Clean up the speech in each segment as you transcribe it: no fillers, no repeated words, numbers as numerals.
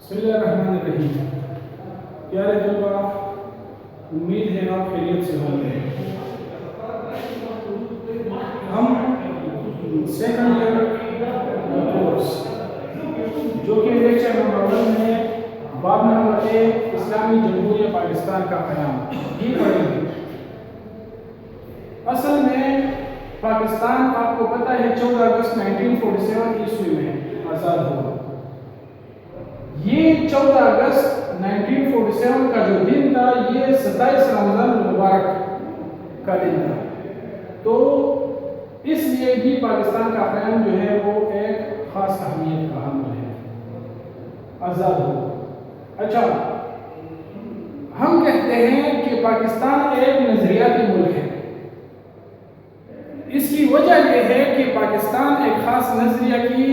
بسم اللہ الرحمن الرحیم۔ پیارے طلباء، امید ہے آپ خیریت سے ہوں گے۔ ہم سیکنڈ ایئر کورس جو کہ لیکچر نمبر 1 میں باب نمبر 1 اسلامی جمہوریہ پاکستان کا قیام یہ پڑھیں گے۔ اصل میں پاکستان آپ کو پتہ ہے 14 اگست 1947 عیسوی میں آزاد ہوا۔ یہ 14 اگست 1947 کا جو دن تھا یہ 27 رمضان المبارک کا دن تھا، تو اس لیے بھی پاکستان کا قیام جو ہے وہ ایک خاص اہمیت کا حامل ہے، آزاد ہوا۔ اچھا، ہم کہتے ہیں کہ پاکستان ایک نظریاتی ملک ہے۔ اس کی وجہ یہ ہے کہ پاکستان ایک خاص نظریہ کی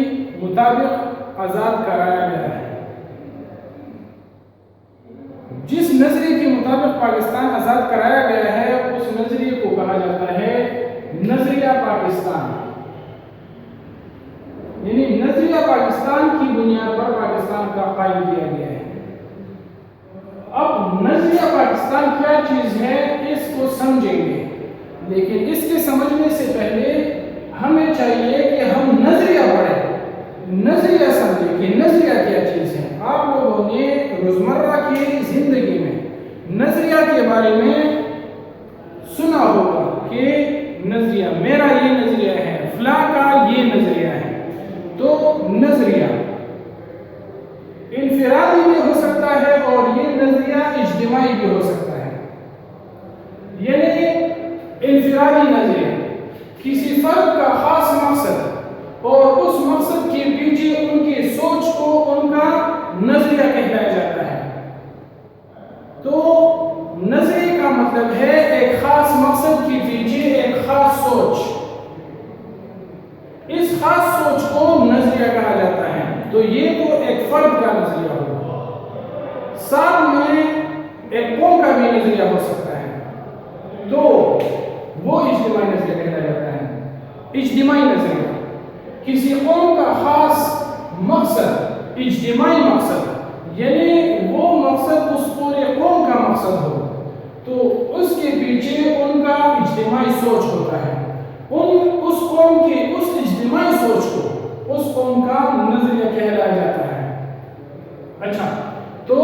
مطابق آزاد کرایا گیا ہے۔ جس نظریے کے مطابق پاکستان آزاد کرایا گیا ہے اس نظریے کو کہا جاتا ہے نظریہ پاکستان، یعنی نظریہ پاکستان کی بنیاد پر پاکستان کا قائم کیا گیا ہے۔ اب نظریہ پاکستان کیا چیز ہے اس کو سمجھیں گے، لیکن اس کے سمجھنے سے پہلے ہمیں چاہیے کہ ہم نظریہ پڑھیں، نظریہ سمجھیں کہ نظریہ کیا چیز ہے۔ آپ لوگوں نے روزمرہ کی زندگی میں نظریہ کے بارے میں سنا ہوگا کہ نظریہ میرا یہ نظریہ ہے، فلاں کا یہ نظریہ ہے۔ تو نظریہ انفرادی بھی ہو سکتا ہے اور یہ نظریہ اجتماعی بھی ہو سکتا ہے۔ یعنی انفرادی نظریہ کسی فرد کا خاص مقصد اور اس مقصد کے پیچھے ان کی سوچ کو ان کا نظریہ کہلایا جاتا ہے۔ تو نظریے کا مطلب ہے ایک خاص مقصد کے پیچھے ایک خاص سوچ، اس خاص سوچ کو نظریہ کہا جاتا ہے۔ تو یہ تو ایک فرد کا نظریہ ہوگا، ساتھ میں ایک قوم کا بھی نظریہ ہو سکتا ہے، تو وہ اجتماعی نظریہ کہا جاتا ہے۔ اجتماعی نظریہ کسی قوم کا خاص مقصد، اجتماعی مقصد، یعنی وہ مقصد اس پورے قوم کا مقصد ہو، تو اس کے پیچھے ان کا اجتماعی سوچ ہوتا ہے۔ اس قوم کی اس اجتماعی سوچ کو اس قوم کا نظریہ کہلایا جاتا ہے۔ اچھا، تو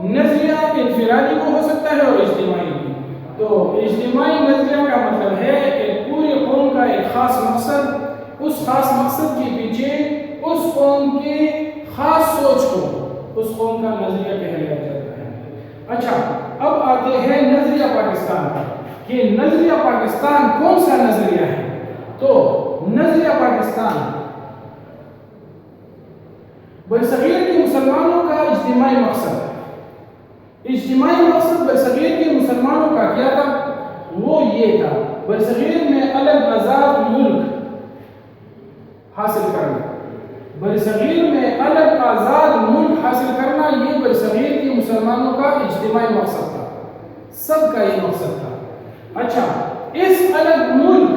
نظریہ انفرادی کو ہو سکتا ہے اور اجتماعی بھی۔ تو اجتماعی نظریہ کا مطلب ہے ایک پوری قوم کا ایک خاص مقصد، اس خاص مقصد کے پیچھے اس قوم کی خاص سوچ کو اس قوم کا نظریہ کہلایا جاتا ہے۔ اچھا، اب آتے ہیں نظریہ پاکستان پر کہ نظریہ پاکستان کون سا نظریہ ہے۔ تو نظریہ پاکستان برصغیر کے مسلمانوں کا اجتماعی مقصد ہے۔ اجتماعی مقصد برصغیر کے مسلمانوں کا کیا تھا؟ وہ یہ تھا برصغیر میں الگ آزاد ملک حاصل کرنا۔ برصغیر میں الگ آزاد ملک حاصل کرنا یہ برصغیر کے مسلمانوں کا اجتماعی مقصد تھا، سب کا یہ مقصد تھا۔ اچھا، اس الگ ملک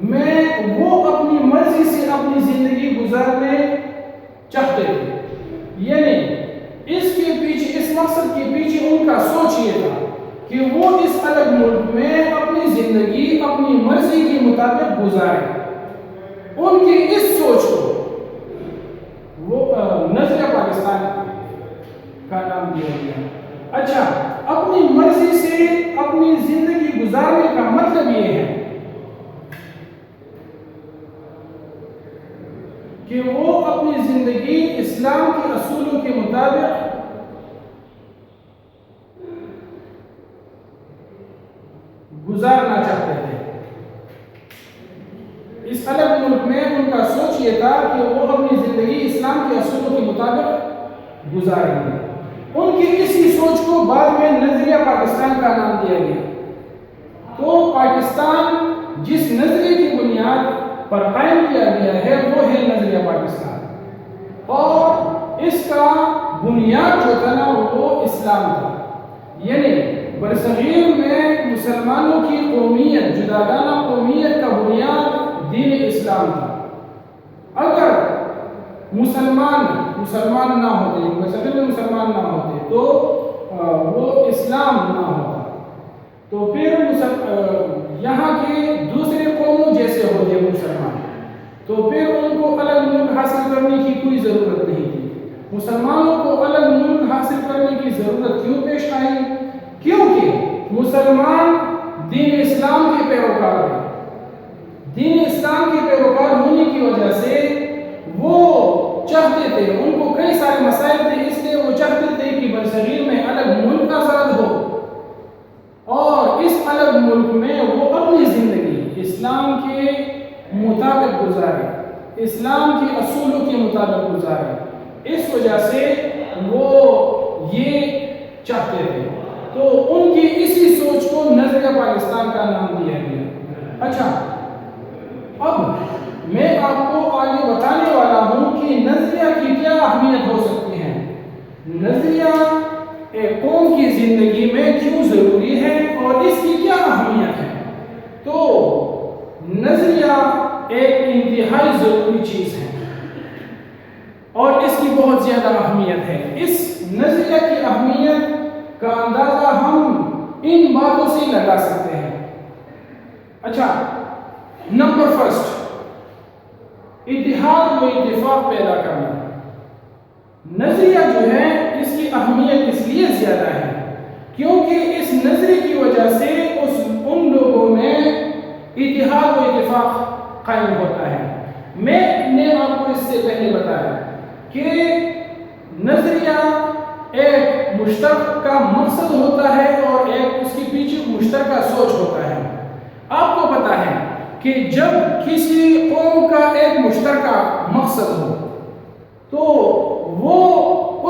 میں وہ اپنی مرضی سے اپنی زندگی گزارنے چاہتے تھے، یعنی اس کے پیچھے، اس مقصد کے پیچھے ان کا سوچ یہ تھا کہ وہ اس الگ ملک میں اپنی زندگی اپنی مرضی کے مطابق گزارے۔ ان کی اس سوچ کو وہ نظریہ پاکستان کا نام دیا گیا۔ اچھا، اپنی مرضی سے اپنی زندگی گزارنے کا مطلب یہ ہے کہ وہ اپنی زندگی اسلام کے اصولوں کے مطابق گزارنا چاہتے تھے۔ اس الگ ملک میں ان کا سوچ یہ تھا کہ وہ اپنی زندگی اسلام کے اصولوں کے مطابق گزاریں گے۔ ان کی اسی سوچ کو بعد میں نظریہ پاکستان کا نام دیا گیا۔ تو پاکستان جس نظریے کی بنیاد پر قائم کیا گیا ہے وہ ہے نظریہ پاکستان، اور اس کا بنیاد جو تھا نا وہ اسلام تھا۔ یعنی برصغیر میں مسلمانوں کی قومیت، جداگانہ قومیت کا بنیاد دین اسلام تھا۔ اگر مسلمان مسلمان نہ ہوتے، مذہب میں مسلمان نہ ہوتے تو وہ اسلام نہ ہوتا، تو پھر یہاں کے دوسرے قوموں جیسے ہوتے مسلمان، تو پھر ان کو الگ ملک حاصل کرنے کی کوئی ضرورت نہیں تھی۔ مسلمانوں کو الگ ملک حاصل کرنے کی ضرورت کیوں پیش آئی؟ کیونکہ مسلمان دین اسلام کے پیروکار ہیں، دین اسلام کے پیروکار ہونے کی وجہ سے وہ چاہتے تھے، ان کو کئی سارے مسائل تھے، اس لیے وہ چاہتے تھے کہ برصغیر میں الگ ملک آزاد ہو اور اس الگ ملک میں وہ اپنی زندگی اسلام کے مطابق گزارے، اسلام کے اصولوں کے مطابق گزارے، اس وجہ سے وہ یہ چاہتے تھے۔ تو ان کی اسی سوچ کو نظریہ پاکستان کا نام دیا گیا۔ اچھا، اب میں آپ کو آگے بتانے والا ہوں کہ نظریہ کی کیا اہمیت ہو سکتی ہے، نظریہ ایک قوم کی زندگی میں کیوں ضروری ہے اور اس کی کیا اہمیت ہے۔ تو نظریہ ایک انتہائی ضروری چیز ہے اور اس کی بہت زیادہ اہمیت ہے۔ اس نظریہ کی اہمیت کا اندازہ ہم ان باتوں سے لگا سکتے ہیں۔ اچھا، نمبر فرسٹ، اتحاد و اتفاق پیدا کرنا۔ نظریہ جو ہے اس کی اہمیت اس لیے زیادہ ہے کیونکہ اس نظریے کی وجہ سے ان لوگوں میں اتحاد و اتفاق قائم ہوتا ہے۔ میں نے آپ کو اس سے پہلے بتایا کہ نظریہ ایک مشترکہ مقصد ہوتا ہے اور ایک اس کے پیچھے مشترکہ سوچ ہوتا ہے۔ آپ کو پتا ہے کہ جب کسی قوم کا ایک مشترکہ مقصد ہو تو وہ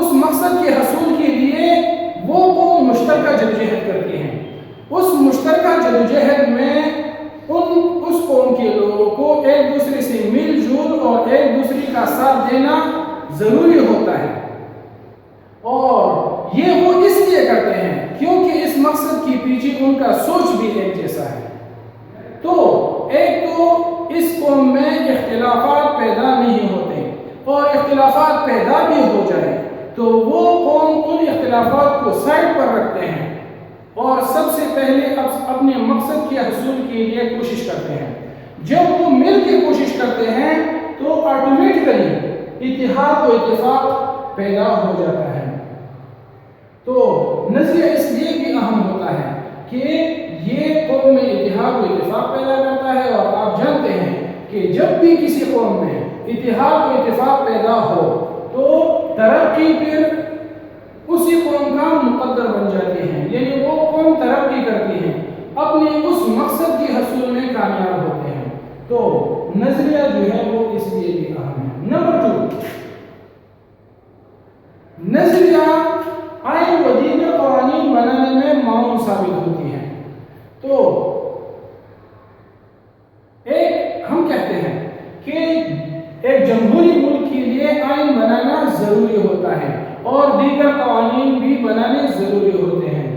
اس مقصد کے حصول کے لیے وہ قوم مشترکہ جدوجہد کرتی ہیں۔ اس مشترکہ جدوجہد میں اس قوم کے لوگوں کو ایک دوسرے سے مل جل اور ایک دوسرے کا ساتھ دینا ضروری ہوتا ہے، اور یہ وہ اس لیے کرتے ہیں کیونکہ اس مقصد کے پیچھے ان کا سوچ بھی ایک جیسا ہے۔ تو ایک تو اس قوم میں اختلافات پیدا نہیں ہوتے، اور اختلافات پیدا بھی ہو جائے تو وہ قوم ان اختلافات کو سائڈ پر رکھتے ہیں اور سب سے پہلے اپنے مقصد کے حصول کے لیے کوشش کرتے ہیں۔ جب وہ مل کے کوشش کرتے ہیں تو آٹومیٹکلی اتحاد و اتفاق پیدا ہو جاتا ہے۔ تو نظریہ اس لیے بھی اہم ہوتا ہے کہ یہ قوم میں اتحاد و اتفاق پیدا کرتا ہے، اور آپ جانتے ہیں کہ جب بھی کسی قوم میں اتحاد و اتفاق پیدا ہو تو ترقی پھر اسی قوم کا مقدر بن جاتی ہے، یعنی وہ قوم ترقی کرتی ہے، اپنے اس مقصد کے حصول میں کامیاب ہوتے ہیں۔ تو نظریہ جو ہے وہ اس لیے بھی اہم ہے۔ نمبر 2، نظریہ آئین و دیگر قوانین بنانے میں معاون ثابت ہوتی ہے۔ تو ہم کہتے ہیں کہ ایک جمہوری ملک کے لیے آئین بنانا ضروری ہوتا ہے اور دیگر قوانین بھی بنانے ضروری ہوتے ہیں۔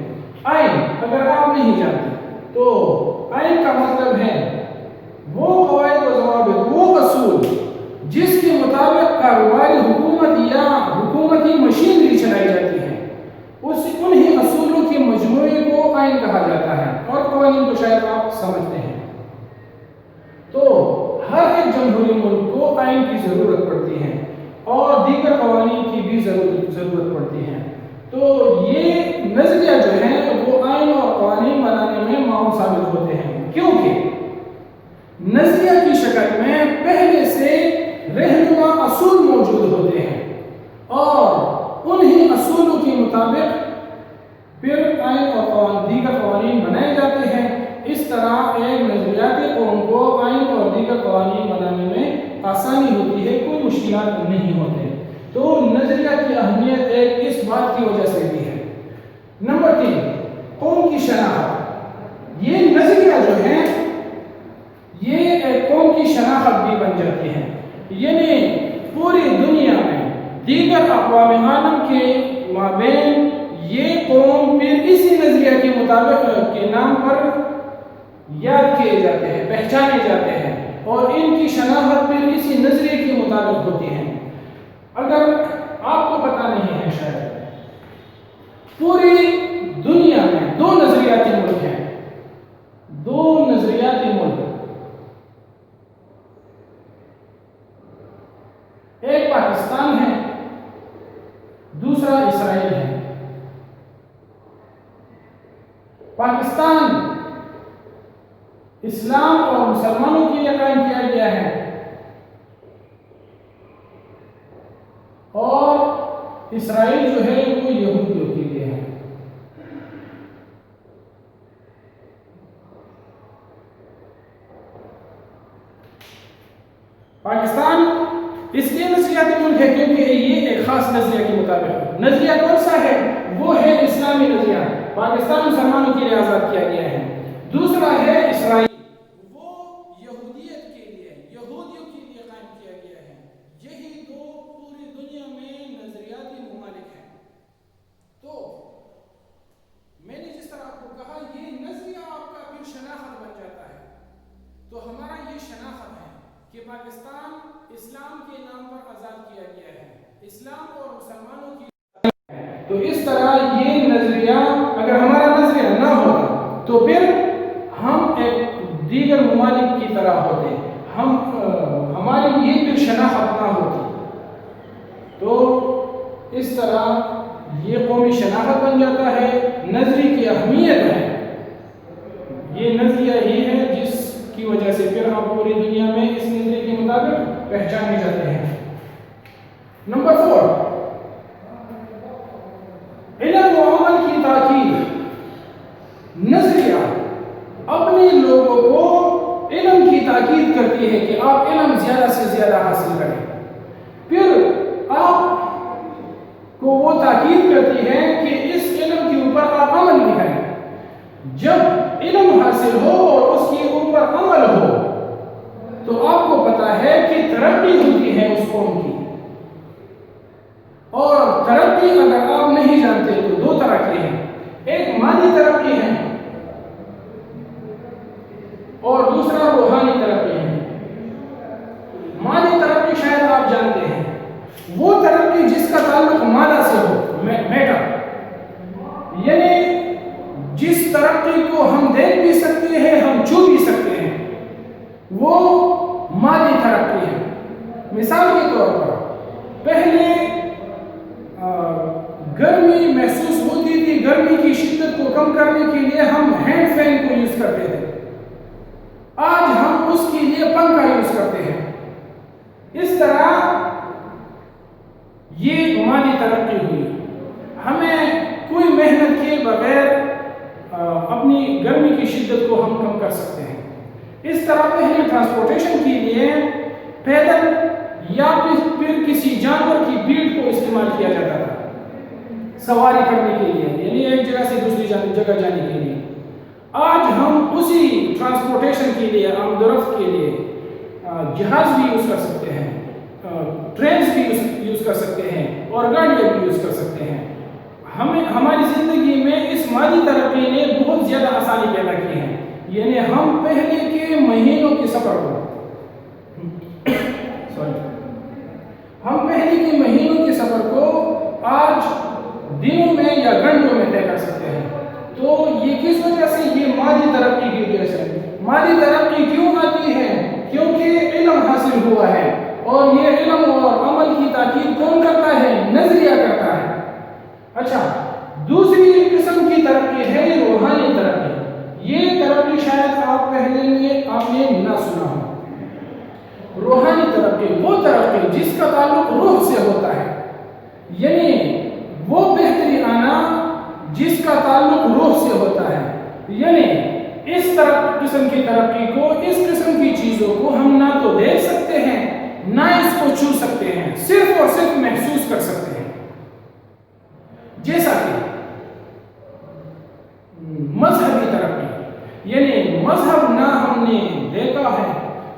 آئین اگر آپ نہیں جانتے تو آئین کا مطلب ہے وہ قواعد و ضوابط، وہ اصول جس کے مطابق کاروباری حکومت یا حکومتی مشینری چلائی جاتی ہے، انہی اصولوں کے مجموعے کو آئین کہا جاتا ہے، اور قوانین کو شاید آپ سمجھتے ہیں۔ تو ہر ایک جمہوری ملک کو آئین کی ضرورت پڑتی ہے اور دیگر قوانین کی بھی ضرورت پڑتی ہے۔ تو یہ نظریہ جو ہے وہ آئین اور قوانین بنانے میں معاون ثابت ہوتے ہیں، کیونکہ نظریہ کی شکل میں پہلے سے رہنما اصول موجود ہوتے ہیں اور انہی اصولوں کے مطابق پھر آئین اور دیگر قوانین بنائے جاتے ہیں۔ اس طرح ایک نظریاتی قوم کو آئین اور دیگر قوانین بنانے میں آسانی ہوتی ہے، کوئی مشکلات نہیں ہوتے۔ تو نظریہ کی اہمیت ایک اس بات کی وجہ سے بھی ہے۔ نمبر 3، قوم کی شناخت۔ یہ نظریہ جو ہے یہ ایک قوم کی شناخت بھی بن جاتی ہے، یعنی پوری دنیا میں دیگر اقوام عالم کے مابین یہ قوم پھر اسی نظریہ کے مطابق کے نام پر یاد کیے جاتے ہیں، پہچانے جاتے ہیں، اور ان کی شناخت پھر اسی نظریے کے مطابق ہوتی ہے۔ اگر پتہ نہیں ہے شاید، پوری دنیا میں 2 نظریاتی ملک ہیں، 2 نظریاتی ملک، ایک پاکستان ہے، دوسرا اسرائیل ہے۔ پاکستان اسلام اور مسلمانوں کے لیے قائم کیا گیا ہے، اور اسرائیل جو ہے وہ یہودیوں کے لیے ہے۔ پاکستان اس لیے نظریاتی ملک ہے کیونکہ یہ ایک خاص نظریہ کے مطابق ہے۔ نظریہ کون سا ہے؟ وہ ہے اسلامی نظریہ، پاکستان مسلمانوں کے لیے آزاد کیا گیا ہے۔ دوسرا ہے اسرائیل، وہ یہودیت کے لیے، یہودیوں کے لیے قائم کیا گیا ہے۔ یہی 2 پوری دنیا میں نظریاتی ممالک ہیں۔ تو میں نے جس طرح آپ کو کہا، یہ نظریہ آپ کا پھر شناخت بن جاتا ہے۔ تو ہمارا یہ شناخت ہے کہ پاکستان اسلام کے نام پر آزاد کیا گیا ہے، اسلام اور مسلمانوں کی، تو اس طرح یہ نظریہ اگر ہمارا نظریہ نہ ہوتا تو پھر ہم ایک دیگر ممالک کی طرح ہوتے، ہماری یہ پھر شناخت نہ ہوتی۔ تو اس طرح یہ قومی شناخت بن جاتا ہے، نظریے کی اہمیت ہے، یہ نظریہ ہی ہے جس کی وجہ سے پھر آپ پوری دنیا میں اس نظریے کے مطابق پہچانے جاتے ہیں۔ نمبر 4، علم و عمل کی تاکید۔ نظریہ اپنے لوگوں کو علم کی تاکید کرتی ہے کہ آپ علم زیادہ سے زیادہ حاصل کریں، پھر آپ کو وہ تاکید کرتی ہے کہ اس علم کے اوپر آپ عمل بھی کریں۔ جب علم حاصل ہو اور اس کے اوپر عمل ہو تو آپ کو پتہ ہے کہ ترقی ہوتی ہے اس قوم کی، اور ترقی اگر آپ نہیں جانتے تو 2 طرح کی ہیں، ایک مادی ترقی ہے اور دوسرا روحانی ترقی ہے۔ مادی ترقی شاید آپ جانتے ہیں، وہ ترقی جس کا تعلق مادہ سے ہو، میٹر، یعنی جس ترقی کو ہم دیکھ بھی سکتے ہیں، ہم چھو بھی سکتے ہیں، وہ مادی ترقی ہے۔ مثال کے طور پر پہلے گرمی محسوس ہوتی تھی، گرمی کی شدت کو کم کرنے کے لیے ہم ہینڈ فین کو یوز کرتے تھے، آج ہم اس کے لیے پنکھا یوز کرتے ہیں۔ اس طرح یہ مادی ترقی ہوئی، ہمیں کوئی محنت کے بغیر اپنی گرمی کی شدت کو ہم کم کر سکتے ہیں۔ اس طرح پہلے ٹرانسپورٹیشن کے لیے پیدل یا پھر کسی جانور کی پیٹھ کو استعمال کیا جاتا تھا سواری کرنے کے لیے، یعنی ایک جگہ سے دوسری جگہ جانے کے لیے۔ آج ہم اسی ٹرانسپورٹیشن کے لیے، آمد و رفت کے لیے جہاز بھی یوز کر سکتے ہیں، ٹرینز بھی یوز کر سکتے ہیں، اور گاڑیاں بھی یوز کر سکتے ہیں۔ ہماری زندگی میں اس مادی ترقی نے بہت زیادہ آسانی پیدا کی ہے، یعنی ہم پہلے کے مہینوں کے سفر کو آج دنوں میں یا گھنٹوں میں طے کر سکتے ہیں۔ تو یہ کس وجہ سے؟ یہ مادی ترقی کی وجہ سے۔ مادی ترقی کیوں آتی ہے؟ کیونکہ علم حاصل ہوا ہے، اور یہ علم اور عمل کی تاکید کون کرتا ہے؟ نظریہ کرتا ہے۔ اچھا، دوسری قسم کی ترقی ہے روحانی ترقی۔ یہ ترقی شاید آپ نے نہ سنا ہو۔ روحانی ترقی وہ ترقی جس کا تعلق روح سے ہوتا ہے، یعنی وہ بہتری آنا جس کا تعلق روح سے ہوتا ہے، یعنی اس قسم کی ترقی کو، اس قسم کی چیزوں کو ہم نہ تو دیکھ سکتے ہیں نہ اس کو چھو سکتے ہیں، صرف اور صرف محسوس کر سکتے ہیں۔ جیسا کہ مذہبی ترقی، یعنی مذہب نہ ہم نے دیکھا ہے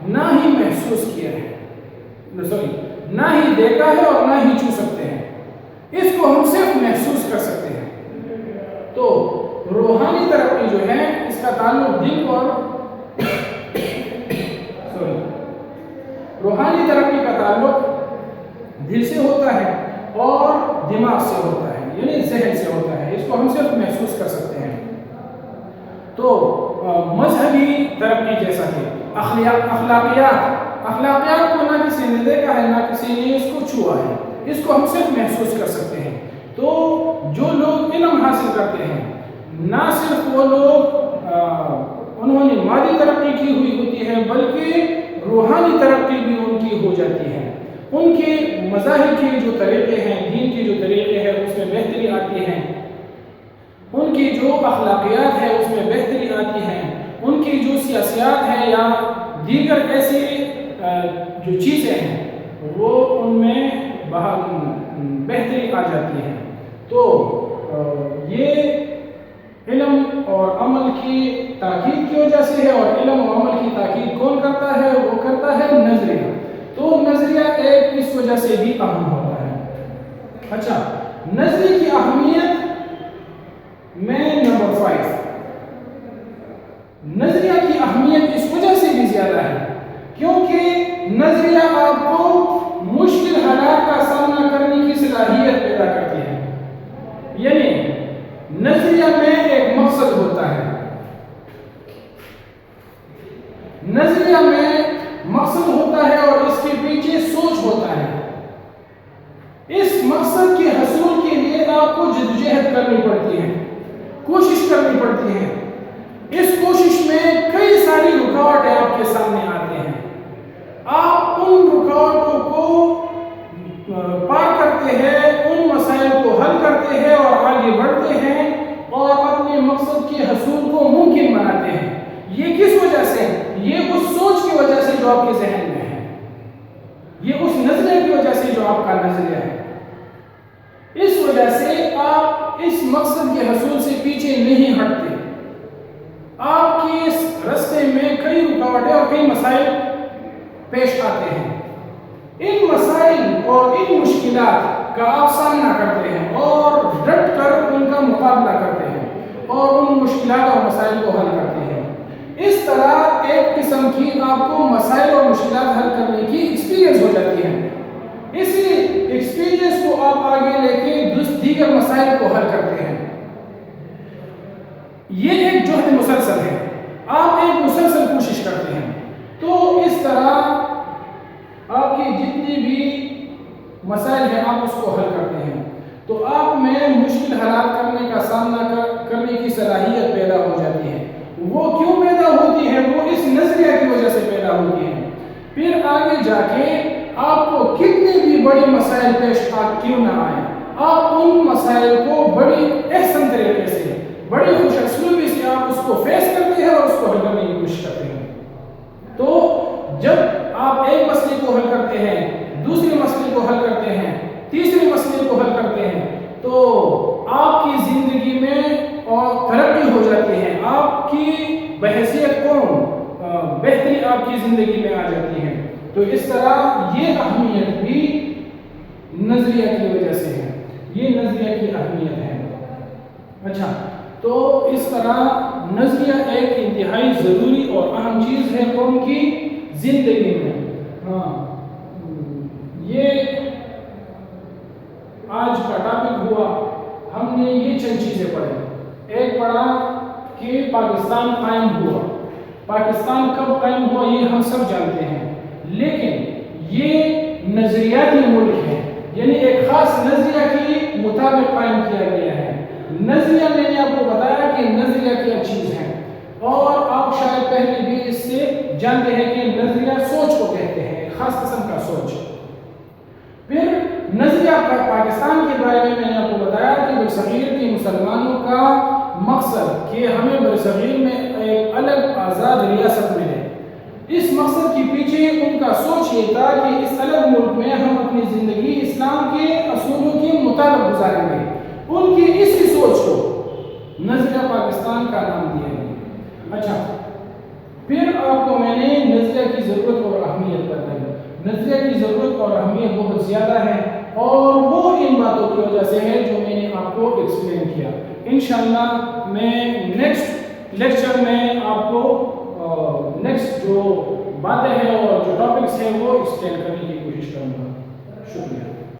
نہ ہی محسوس کیا ہے، نہ ہی دیکھا ہے اور نہ ہی چھو سکتے ہیں، اس کو ہم صرف محسوس کر سکتے ہیں۔ تو روحانی ترقی جو ہے اس کا تعلق دل اور روحانی ترقی کا تعلق دل سے ہوتا ہے، اور دماغ سے ہوتا ہے، یعنی ذہن سے ہوتا ہے، اس کو ہم صرف محسوس کر سکتے ہیں۔ تو مذہبی ترقی جیسا کہ اخلاقیات کو نہ کسی نے دیکھا ہے، نہ کسی نے اس کو چھوا ہے، اس کو ہم صرف محسوس کر سکتے ہیں۔ تو جو لوگ علم حاصل کرتے ہیں، نہ صرف وہ لوگ انہوں نے مادی ترقی کی ہوئی ہوتی ہے، بلکہ روحانی ترقی بھی ان کی ہو جاتی ہے۔ ان کے مذاہب کے جو طریقے ہیں، دین کے جو طریقے ہیں، اس میں بہتری آتی ہے، ان کی جو اخلاقیات ہے اس میں بہتری آتی ہے، ان کی جو سیاسیات ہیں یا دیگر ایسی جو چیزیں ہیں وہ ان میں بہتری آ جاتی ہے۔ تو یہ علم اور عمل کی تاکید کی وجہ سے ہے، اور علم و عمل کی تاکید کون کرتا ہے؟ وہ کرتا ہے نظریہ۔ تو نظریہ ایک اس وجہ سے بھی اہم ہوتا ہے۔ اچھا، نظریے کی اہمیت میں نمبر 5، نظریہ کی اہمیت اس وجہ سے بھی زیادہ ہے کیونکہ نظریہ آپ کو مشکل حالات کا سامنا کرنے کی صلاحیت پیدا کرتی ہے۔ یعنی نظریہ میں ایک مقصد ہوتا ہے، نظریہ میں مقصد ہوتا ہے اور اس کے پیچھے سوچ ہوتا ہے۔ اس مقصد کے حصول کے لیے آپ کو جدوجہد کرنی پڑتی ہے، کوشش کرنی پڑتی ہے۔ اس کوشش میں کئی ساری رکاوٹیں آپ کے سامنے آتے ہیں، آپ ان رکاوٹوں کو پار کرتے ہیں، ان مسائل کو حل کرتے ہیں اور آگے بڑھتے ہیں اور اپنے مقصد کے حصول کو ممکن بناتے ہیں۔ یہ کس وجہ سے؟ یہ اس سوچ کی وجہ سے جو آپ کے ذہن میں ہے، یہ اس نظریے کی وجہ سے جو آپ کا نظریہ ہے۔ اس وجہ سے آپ اس مقصد کے حصول سے پیچھے نہیں ہٹتے۔ آپ کے اس راستے میں کئی رکاوٹیں اور کئی مسائل پیش آتے ہیں۔ ان مسائل اور ان مشکلات کا آپ سامنا کرتے ہیں اور ڈٹ کر ان کا مقابلہ کرتے ہیں اور ان مشکلات اور مسائل کو حل کرتے ہیں۔ اس طرح ایک قسم کی آپ کو مسائل اور مشکلات حل کرنے کی ایکسپیرینس ہو جاتی ہے۔ اسی ایکسپیرینس کو آپ آگے لے کے دیگر مسائل کو حل کرتے ہیں۔ یہ ایک جہد مسلسل ہے، آپ ایک مسلسل کوشش کرتے ہیں۔ تو اس طرح آپ کی جتنی بھی مسائل ہیں آپ اس کو حل کرتے ہیں، تو آپ میں مشکل حالات کرنے کا سامنا کرنے کی صلاحیت پیدا ہو جاتی ہے۔ وہ کیوں پیدا ہوتی ہے؟ وہ اس نظریہ کی وجہ سے پیدا ہوتی ہے۔ پھر آگے جا کے آپ کو کتنی بھی بڑی مسائل پیش کیوں نہ آئے، آپ ان مسائل کو بڑی احسن طریقے سے، بڑی خوش اسلوبی سے آپ اس کو فیس کرتے ہیں اور اس کو حل کرنے کی کوشش کرتے ہیں۔ تو جب آپ ایک مسئلے کو حل کرتے ہیں، دوسرے مسئلے کو حل کرتے ہیں، تیسرے مسئلے کو حل کرتے ہیں، تو آپ کی زندگی میں ترقی ہو جاتی ہے، آپ کی بحیثیت بہتری آپ کی زندگی میں آ جاتی ہے۔ تو اس طرح یہ اہمیت بھی نظریہ کی وجہ سے ہے، یہ نظریہ کی اہمیت ہے۔ اچھا، تو اس طرح نظریہ ایک انتہائی ضروری اور اہم چیز ہے قوم کی زندگی میں۔ ہاں، یہ آج کا ٹاپک ہوا، ہم نے یہ چند چیزیں پڑھی۔ ایک پڑھا کہ پاکستان قائم ہوا، پاکستان کب قائم ہوا یہ ہم سب جانتے ہیں، لیکن یہ نظریاتی ملک ہے، یعنی ایک خاص نظریہ کے مطابق قائم کیا گیا ہے۔ نظریہ میں نے آپ کو بتایا کہ نظریہ کیا چیز ہے، اور آپ شاید پہلے بھی اس سے جانتے ہیں کہ نظریہ سوچ کو کہتے ہیں، ایک خاص قسم کا سوچ۔ پھر نظریہ پاکستان کے بارے میں نے آپ کو بتایا کہ برصغیر کے مسلمانوں کا مقصد کہ ہمیں برصغیر میں ایک الگ آزاد ریاست ملے، اس مقصد کے پیچھے ان کا سوچ یہ تھا کہ اس الگ ملک میں ہم اپنی زندگی اسلام کے اصولوں کے مطابق گزاریں گے۔ ان کی اسی سوچ کو نظریہ پاکستان کا نام دیا گیا۔ اچھا، پھر آپ کو میں نے نظریہ کی ضرورت اور اہمیت بتائی۔ نظریہ کی ضرورت اور اہمیت بہت زیادہ ہے، اور وہ ان باتوں کی وجہ سے ہے جو میں نے آپ کو ایکسپلین کیا۔ انشاءاللہ میں نیکسٹ لیکچر میں آپ کو نیکسٹ جو باتیں ہیں اور جو ٹاپکس ہیں وہ ایکسپلین کرنے کی کوشش کروں گا۔ شکریہ۔